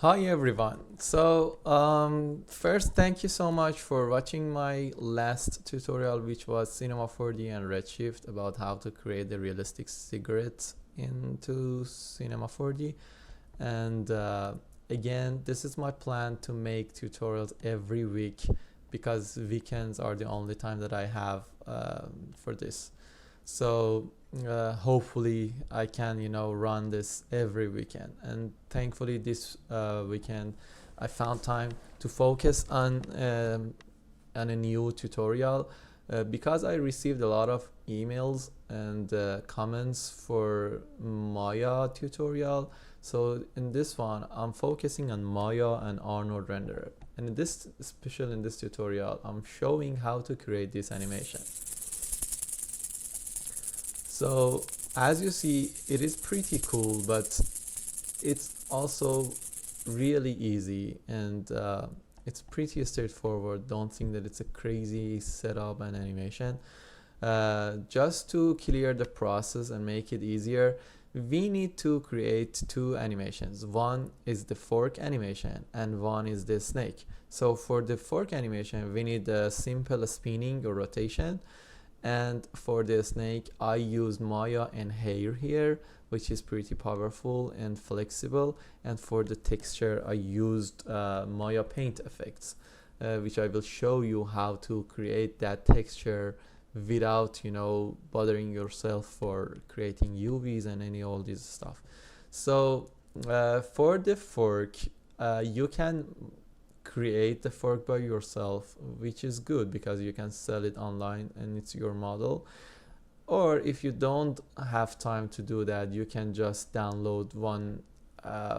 Hi everyone. First, thank you so much for watching my last tutorial, which was Cinema 4D and Redshift, about how to create the realistic cigarette into Cinema 4D. And again, this is my plan to make tutorials every week because weekends are the only time that I have for this. So hopefully I can run this every weekend, and thankfully this weekend I found time to focus on a new tutorial because I received a lot of emails and comments for Maya tutorial. So in this one I'm focusing on Maya and Arnold renderer, and especially in this tutorial I'm showing how to create this animation. So as you see, it is pretty cool, but it's also really easy, and it's pretty straightforward. Don't think that it's a crazy setup and animation. Just to clear the process and make it easier, we need to create two animations. One is the fork animation and one is the snake. So for the fork animation, we need a simple spinning or rotation. And for the snake, I use Maya and nHair here, which is pretty powerful and flexible. And for the texture, I used Maya Paint Effects, which I will show you how to create that texture without, bothering yourself for creating UVs and all this stuff. So for the fork, you can create the fork by yourself, which is good because you can sell it online and it's your model. Or if you don't have time to do that, you can just download one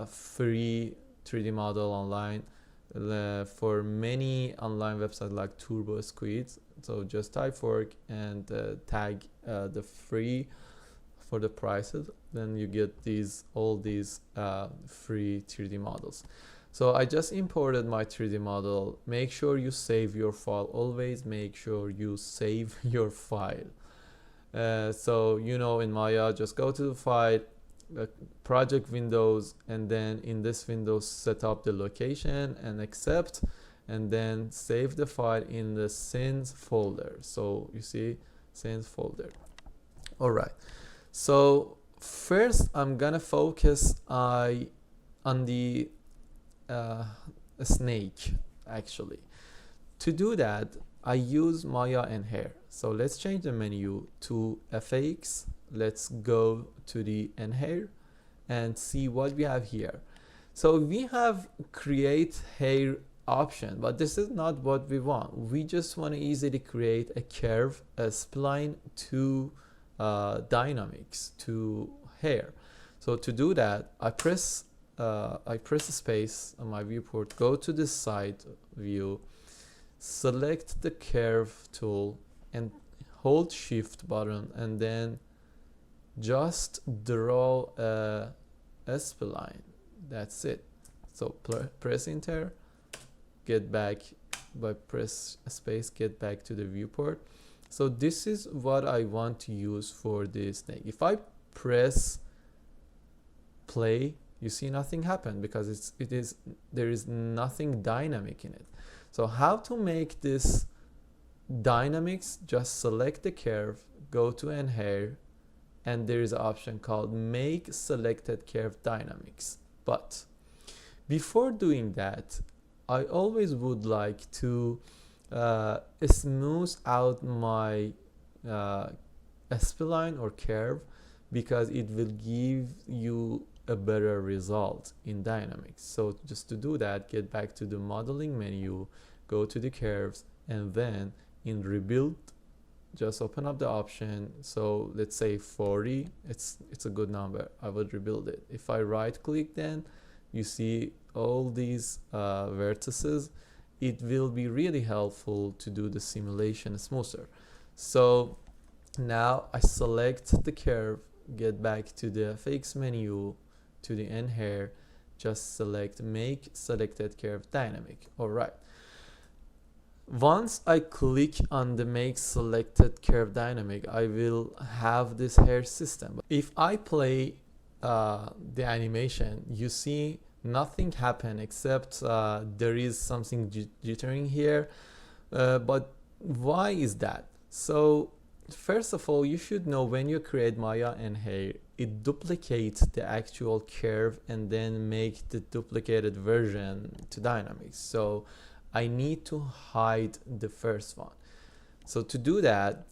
free 3D model online for many online websites like Turbo Squids. So just type fork and tag the free for the prices, then you get all these free 3D models. So I just imported my 3D model. Make sure you save your file. Always make sure you save your file. So in Maya, just go to the file, project windows, and then in this window set up the location and accept, and then save the file in the scenes folder. So you see scenes folder. All right. So first I'm gonna focus on the a snake actually. To do that, I use Maya and nHair. So let's change the menu to FX. Let's go to the nHair and see what we have here. So we have create hair option, but this is not what we want. We just want to easily create a curve, a spline to dynamics to hair. So to do that, I press space on my viewport, go to the side view, select the curve tool and hold shift button, and then just draw a spline. That's it. So press enter, get back, by press space, get back to the viewport. So this is what I want to use for this snake. If I press play, you see nothing happen because there is nothing dynamic in it. So how to make this dynamics? Just select the curve, go to nHair, and there is an option called make selected curve dynamics. But before doing that, I always would like to smooth out my spline or curve, because it will give you a better result in dynamics. So just to do that, get back to the modeling menu, go to the curves, and then in rebuild, just open up the option. So let's say 40, it's a good number. I would rebuild it. If I right click, then you see all these vertices. It will be really helpful to do the simulation smoother. So now I select the curve, get back to the FX menu, to the nHair, just select make selected curve dynamic. All right. Once I click on the make selected curve dynamic, I will have this hair system. If I play the animation, you see nothing happened except there is something jittering here. But why is that? So first of all, you should know when you create Maya and nHair, it duplicates the actual curve and then make the duplicated version to dynamics. So I need to hide the first one. So to do that,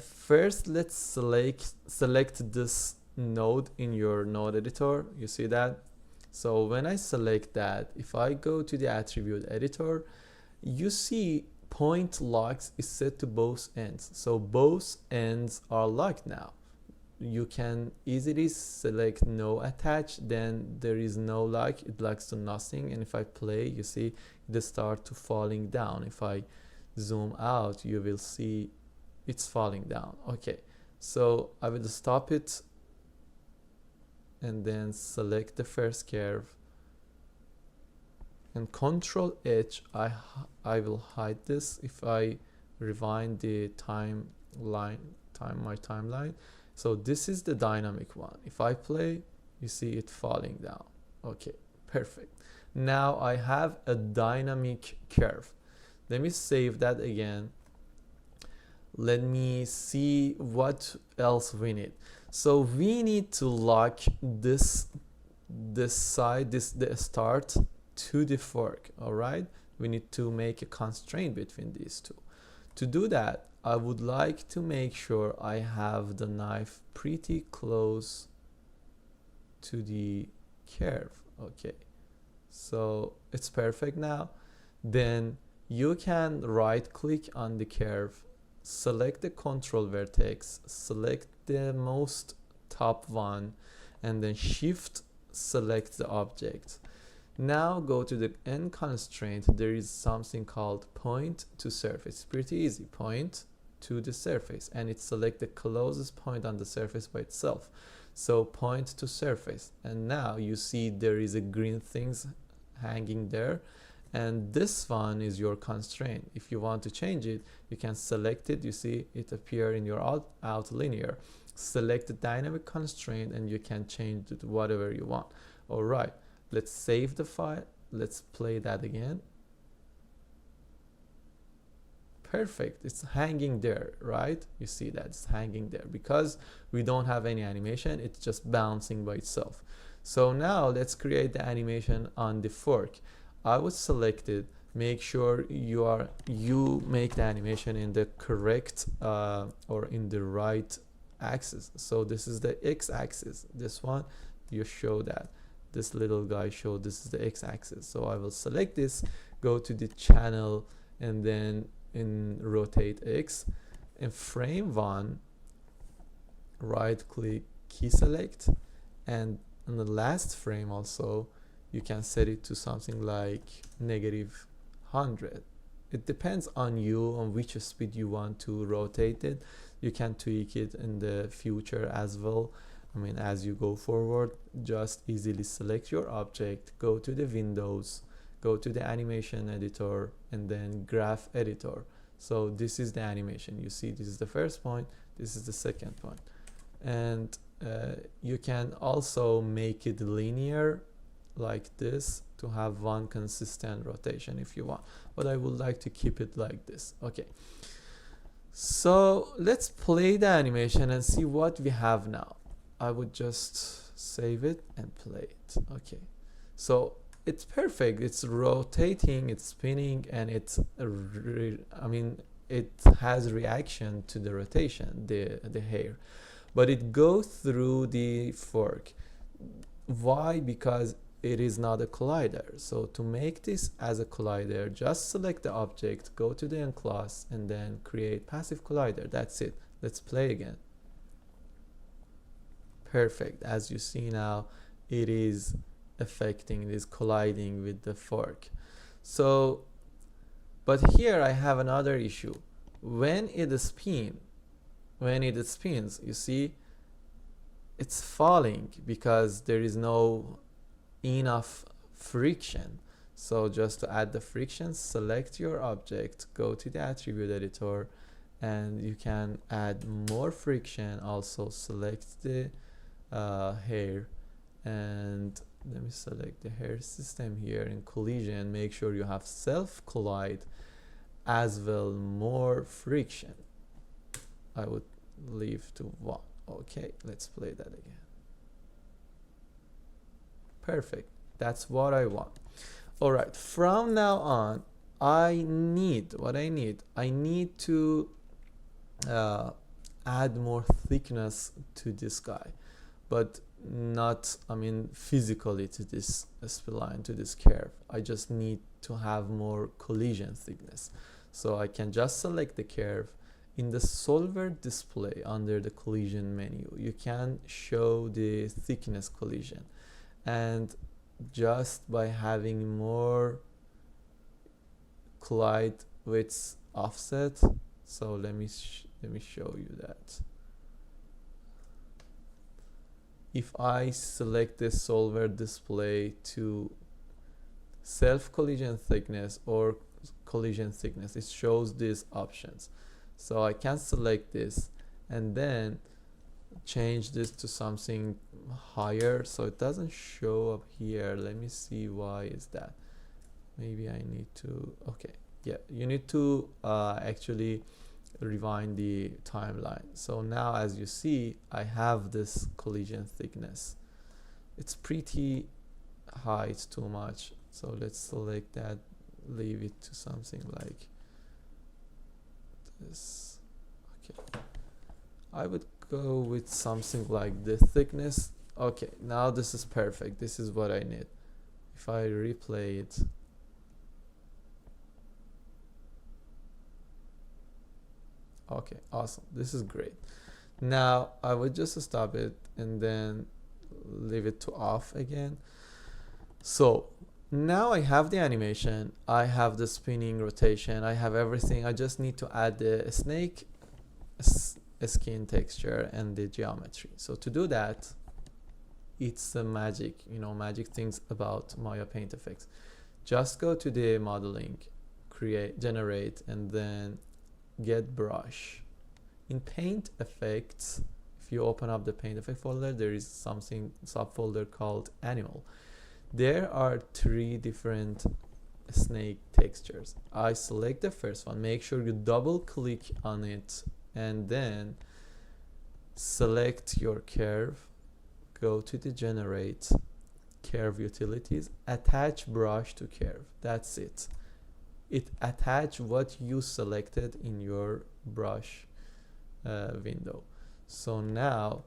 first let's select this node in your node editor. You see that? So when I select that, if I go to the attribute editor, you see point locks is set to both ends. So both ends are locked now. You can easily select no attach, then there is no lock, it locks to nothing. And if I play, you see it start to falling down. If I zoom out, you will see it's falling down. Okay, so I will stop it and then select the first curve and Control H. I will hide this. If I rewind the my timeline, so this is the dynamic one. If I play, you see it falling down. Okay, perfect. Now I have a dynamic curve. Let me save that again. Let me see what else we need. So we need to lock this side, the start to the fork. All right, we need to make a constraint between these two. To do that, I would like to make sure I have the knife pretty close to the curve. Okay, so it's perfect now. Then you can right click on the curve, select the control vertex, select the most top one, and then shift select the object. Now go to the end constraint. There is something called point to surface. Pretty easy, point to the surface, and it select the closest point on the surface by itself. So point to surface, and now you see there is a green things hanging there, and this one is your constraint. If you want to change it, you can select it. You see it appear in your out linear. Select the dynamic constraint and you can change it to whatever you want. All right, let's save the file. Let's play that again. Perfect, it's hanging there, right? You see that it's hanging there because we don't have any animation. It's just bouncing by itself. So now let's create the animation on the fork. I would select it. Make sure you make the animation in the correct or in the right axis. So this is the x-axis. This one, you show that. This little guy showed this is the x-axis. So I will select this, go to the channel, and then in rotate X, and frame 1, right click, key select, and in the last frame also you can set it to something like -100. It depends on you, on which speed you want to rotate it. You can tweak it in the future as well. I mean, as you go forward, just easily select your object, go to the windows, go to the animation editor, and then graph editor. So this is the animation. You see, this is the first point, this is the second point. And you can also make it linear like this to have one consistent rotation if you want, but I would like to keep it like this. Okay, so let's play the animation and see what we have now. I would just save it and play it. Okay, so it's perfect. It's rotating, it's spinning, and it's it has reaction to the rotation, the hair, but it goes through the fork. Why? Because it is not a collider. So to make this as a collider, just select the object, go to the end class, and then create passive collider. That's it. Let's play again. Perfect. As you see now, it is affecting, it is colliding with the fork. So, but here I have another issue. When it spins, you see, it's falling because there is no enough friction. So just to add the friction, select your object, go to the attribute editor, and you can add more friction. Also select the hair and let me select the hair system here in collision. Make sure you have self collide as well, more friction. I would leave to 1. Okay, let's play that again. Perfect. That's what I want. All right, from now on, I need to add more thickness to this guy, but not, I mean, physically to this spline, to this curve. I just need to have more collision thickness. So I can just select the curve. In the solver display under the collision menu, you can show the thickness collision, and just by having more collide width offset, so let me show you that. If I select the solver display to self collision thickness or collision thickness, it shows these options. So I can select this and then change this to something higher, so it doesn't show up here. Let me see why is that. Maybe I need to, okay, yeah, you need to actually rewind the timeline. So now as you see, I have this collision thickness. It's pretty high, it's too much. So let's select that, leave it to something like this. Okay, I would go with something like the thickness. Okay, now this is perfect. This is what I need. If I replay it, okay, awesome, this is great. Now I would just stop it and then leave it to off again. So now I have the animation, I have the spinning rotation, I have everything. I just need to add the snake skin texture and the geometry. So to do that, it's the magic, magic things about Maya Paint Effects. Just go to the modeling, create, generate, and then get brush. In Paint Effects, if you open up the Paint Effect folder, there is something subfolder called Animal. There are 3 different snake textures. I select the first one. Make sure you double click on it and then select your curve. Go to the generate curve utilities, attach brush to curve. That's it. It attach what you selected in your brush window. So now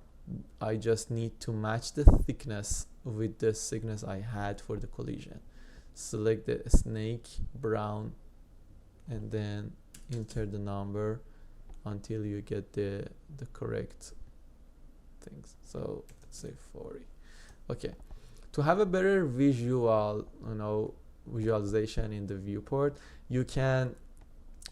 I just need to match the thickness with the thickness I had for the collision. Select the snake brown and then enter the number until you get the correct things. So let's say 40. Okay, to have a better visual, visualization in the viewport, you can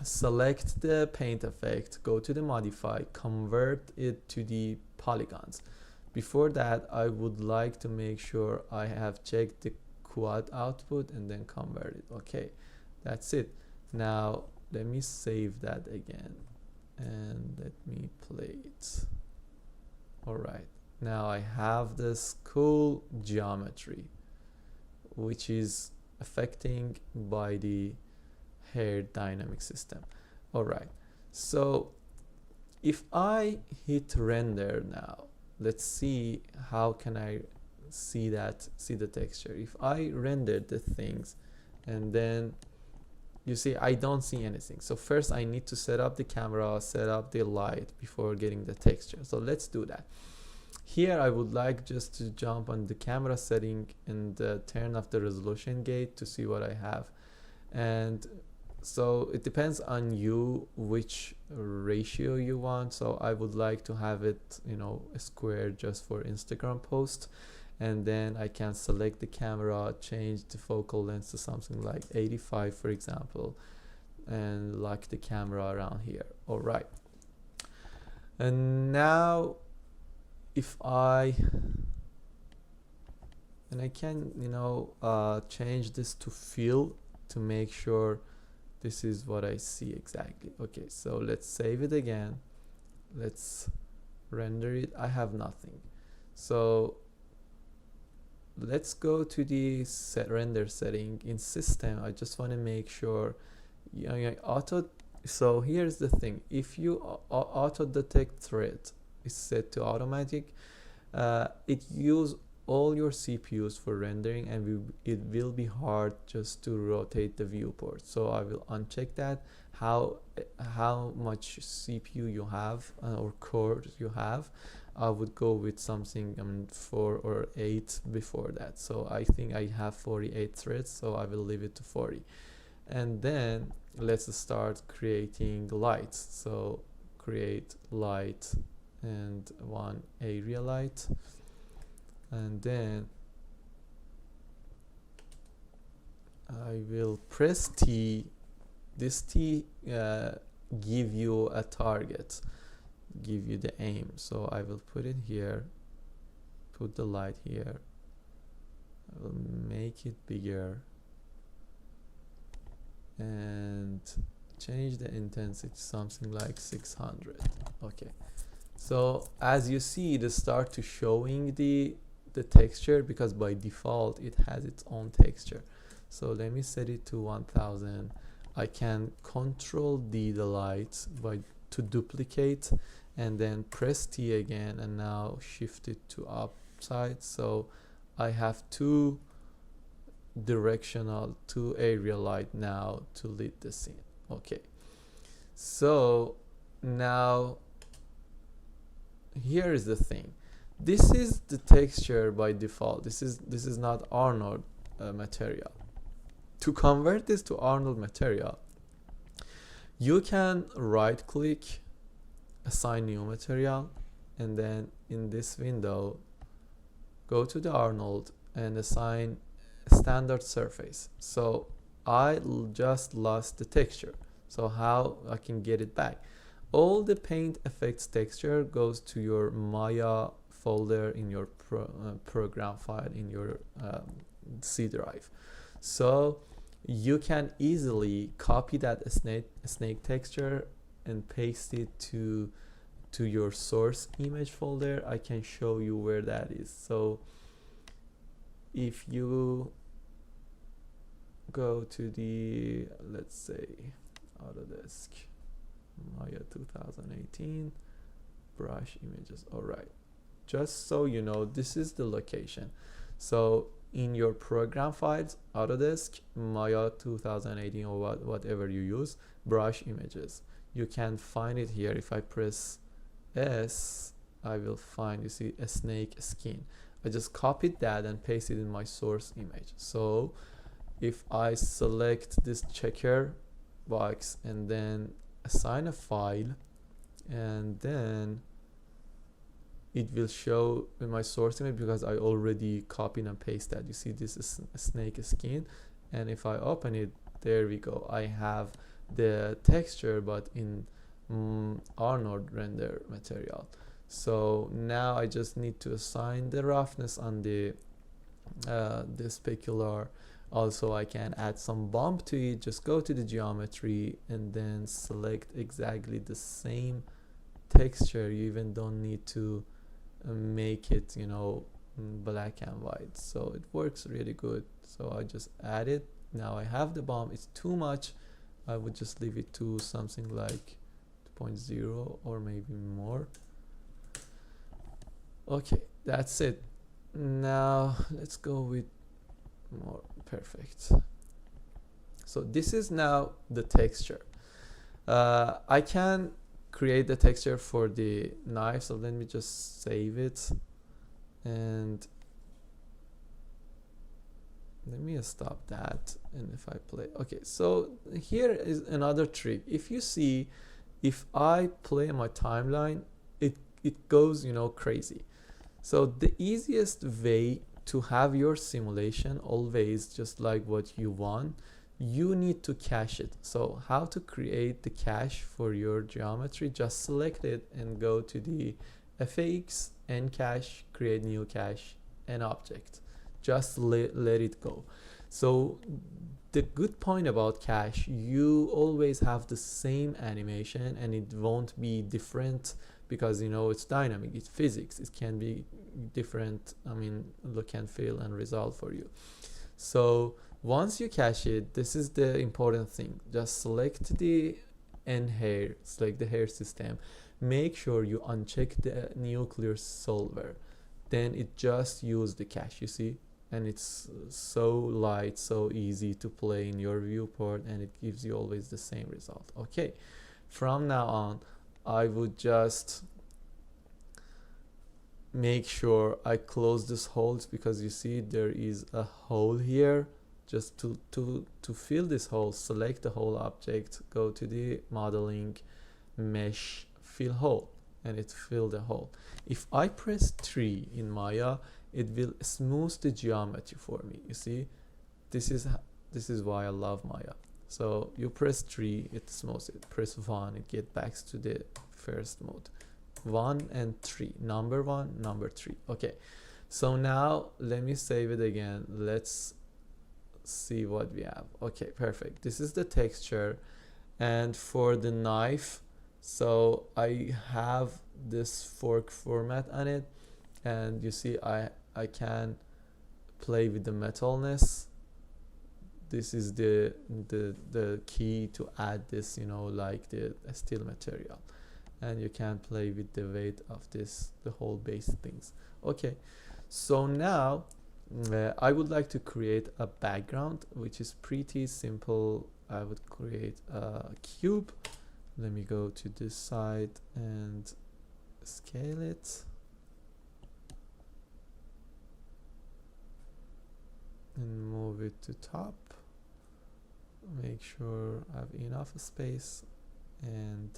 select the paint effect, go to the modify, convert it to the polygons. Before that, I would like to make sure I have checked the quad output and then convert it. Okay, that's it. Now let me save that again and let me play it. All right, now I have this cool geometry which is affecting by the hair dynamic system. All right, so if I hit render now, let's see how can I see the texture. If I render the things and then you see I don't see anything. So first I need to set up the camera, set up the light before getting the texture. So let's do that. Here I would like just to jump on the camera setting and turn off the resolution gate to see what I have. And so it depends on you which ratio you want. So I would like to have it, a square just for Instagram post. And then I can select the camera, change the focal length to something like 85, for example, and lock the camera around here. All right. And now if I can, change this to fill to make sure this is what I see exactly. Okay, so let's save it again. Let's render it. I have nothing. So let's go to the render setting in system. I just want to make sure auto. So here's the thing, if you auto detect thread is set to automatic, it use all your CPUs for rendering, and it will be hard just to rotate the viewport. So I will uncheck that. How much CPU you have or cores you have, I would go with something 4 or 8 before that. So I think I have 48 threads, so I will leave it to 40. And then let's start creating lights. So create light and one area light, and then I will press T. This T give you a target, give you the aim. So I will put it here, put the light here, I will make it bigger and change the intensity something like 600. Okay, so as you see, it start to showing the texture, because by default it has its own texture. So let me set it to 1000. I can control D the light to duplicate, and then press T again, and now shift it to upside. So I have two area light now to lead the scene. Okay, so now here is the thing. This is the texture by default. This is not Arnold material. To convert this to Arnold material, you can right click, assign new material, and then in this window go to the Arnold and assign standard surface. So I just lost the texture, so how I can get it back? All the Paint Effects texture goes to your Maya folder in your program file in your C drive. So you can easily copy that snake texture and paste it to your source image folder. I can show you where that is. So if you go to the, let's say, Autodesk Maya 2018 brush images. All right, just so you know, this is the location. So in your program files, Autodesk Maya 2018 or whatever you use, brush images, you can find it here. If I press S, I will find, you see, a snake skin. I just copied that and pasted in my source image. So if I select this checker box and then assign a file, and then it will show in my source image, because I already copied and pasted that. You see, this is a snake skin, and if I open it, there we go. I have the texture, but in Arnold render material. So now I just need to assign the roughness on the specular. Also, I can add some bump to it. Just go to the geometry and then select exactly the same texture. You even don't need to make it, you know, black and white. So it works really good. So I just add it. Now I have the bump. It's too much. I would just leave it to something like 2.0 or maybe more. Okay, that's it. Now let's go with more. Perfect. So this is now the texture. I can create the texture for the knife, so let me just save it, and let me stop that. And if I play, okay, so here is another trick. If you see, if I play my timeline, it goes, you know, crazy. So the easiest way to have your simulation always just like what you want, you need to cache it. So how to create the cache for your geometry? Just select it and go to the FX and cache, create new cache and object. Just let it go. So the good point about cache, you always have the same animation and it won't be different because you know it's dynamic, it's physics, it can be different, I mean, look and feel and result for you. So once you cache it, this is the important thing. Just select the nHair, select the hair system, make sure you uncheck the nuclear solver, then it just use the cache, you see, and it's so light, so easy to play in your viewport, and it gives you always the same result. Okay, from now on I would just make sure I close this holes, because you see there is a hole here. Just to fill this hole, select the whole object, go to the modeling, mesh, fill hole, and it fill the hole. If I press 3 in Maya, it will smooth the geometry for me. You see, this is why I love Maya. So you press 3, it smooths it. Press 1, it get back to the first mode. 1 and 3, number 1, number 3. Okay, so now let me save it again. Let's see what we have. Okay, perfect. This is the texture, and for the knife, so I have this fork format on it, and you see I can play with the metalness. This is the key to add this, you know, like the steel material, and you can play with the weight of this, the whole base things. Okay, so now I would like to create a background, which is pretty simple. I would create a cube. Let me go to this side and scale it, and move it to top. Make sure I have enough space, and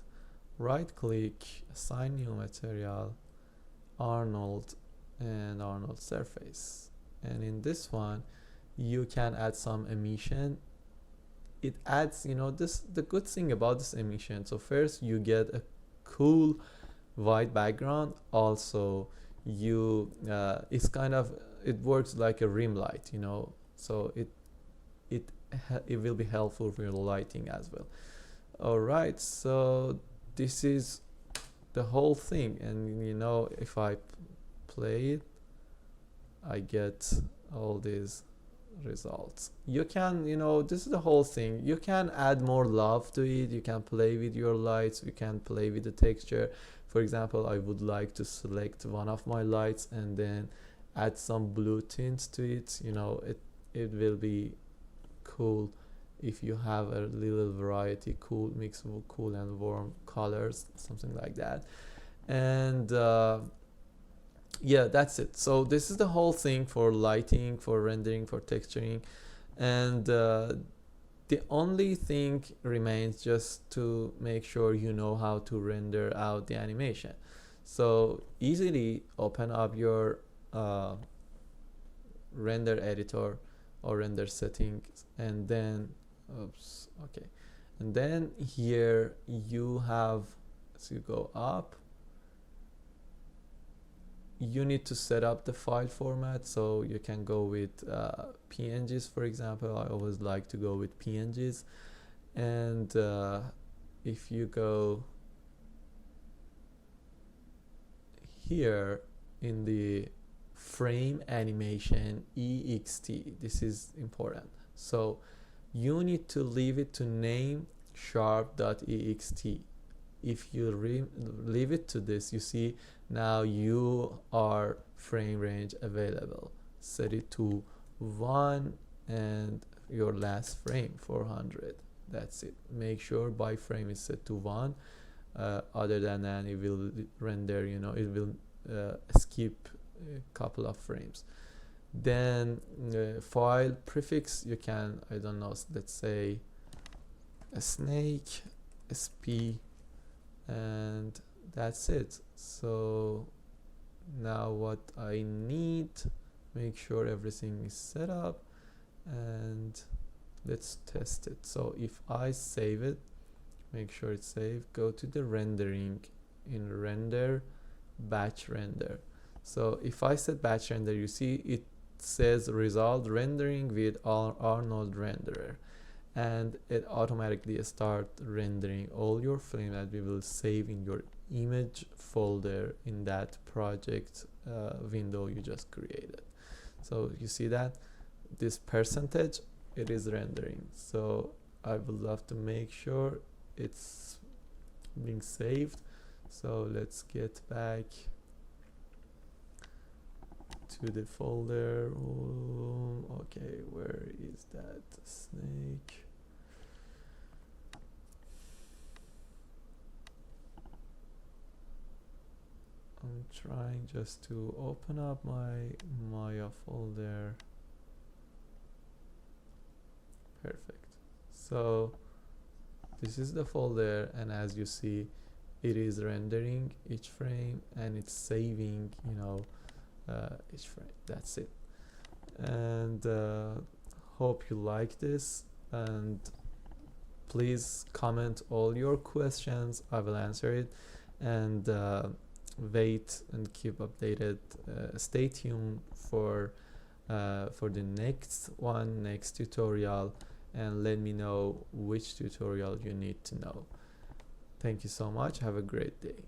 right click, assign new material, Arnold, and Arnold surface. And in this one you can add some emission. It adds, you know, this, the good thing about this emission, so first you get a cool white background, also you it's kind of, it works like a rim light, you know, so it will be helpful for your lighting as well. All right, so this is the whole thing, and you know, if I play it, I get all these results. You can, you know, this is the whole thing. You can add more love to it. You can play with your lights. You can play with the texture. For example, I would like to select one of my lights and then add some blue tints to it. You know, it will be cool if you have a little variety, cool mix of cool and warm colors, something like that. And yeah, that's it. So this is the whole thing for lighting, for rendering, for texturing, and the only thing remains just to make sure you know how to render out the animation. So easily open up your render editor or render settings, and then oops, okay, and then here you have, as you go up, you need to set up the file format. So you can go with PNGs, for example. I always like to go with PNGs, and if you go here in the frame animation ext, this is important. So you need to leave it to name sharp.ext. If you leave it to this, you see now you are frame range available. Set it to 1 and your last frame 400. That's it. Make sure by frame is set to 1. Other than that, it will render, you know, it will skip a couple of frames. Then file prefix, you can, I don't know, let's say a snake sp, and that's it. So now what I need, make sure everything is set up, and let's test it. So if I save it, make sure it's saved, go to the rendering, in render, batch render. So if I set batch render, you see it says result rendering with Arnold renderer, and it automatically start rendering all your frame that we will save in your image folder in that project window you just created. So you see that this percentage, it is rendering. So I would love to make sure it's being saved. So let's get back to the folder. Okay, where is that snake? I'm trying just to open up my Maya folder. Perfect. So this is the folder, and as you see, it is rendering each frame and it's saving, you know, each frame. That's it. And hope you like this, and please comment all your questions. I will answer it, and wait and keep updated. Stay tuned for the next tutorial, and let me know which tutorial you need to know. Thank you so much. Have a great day.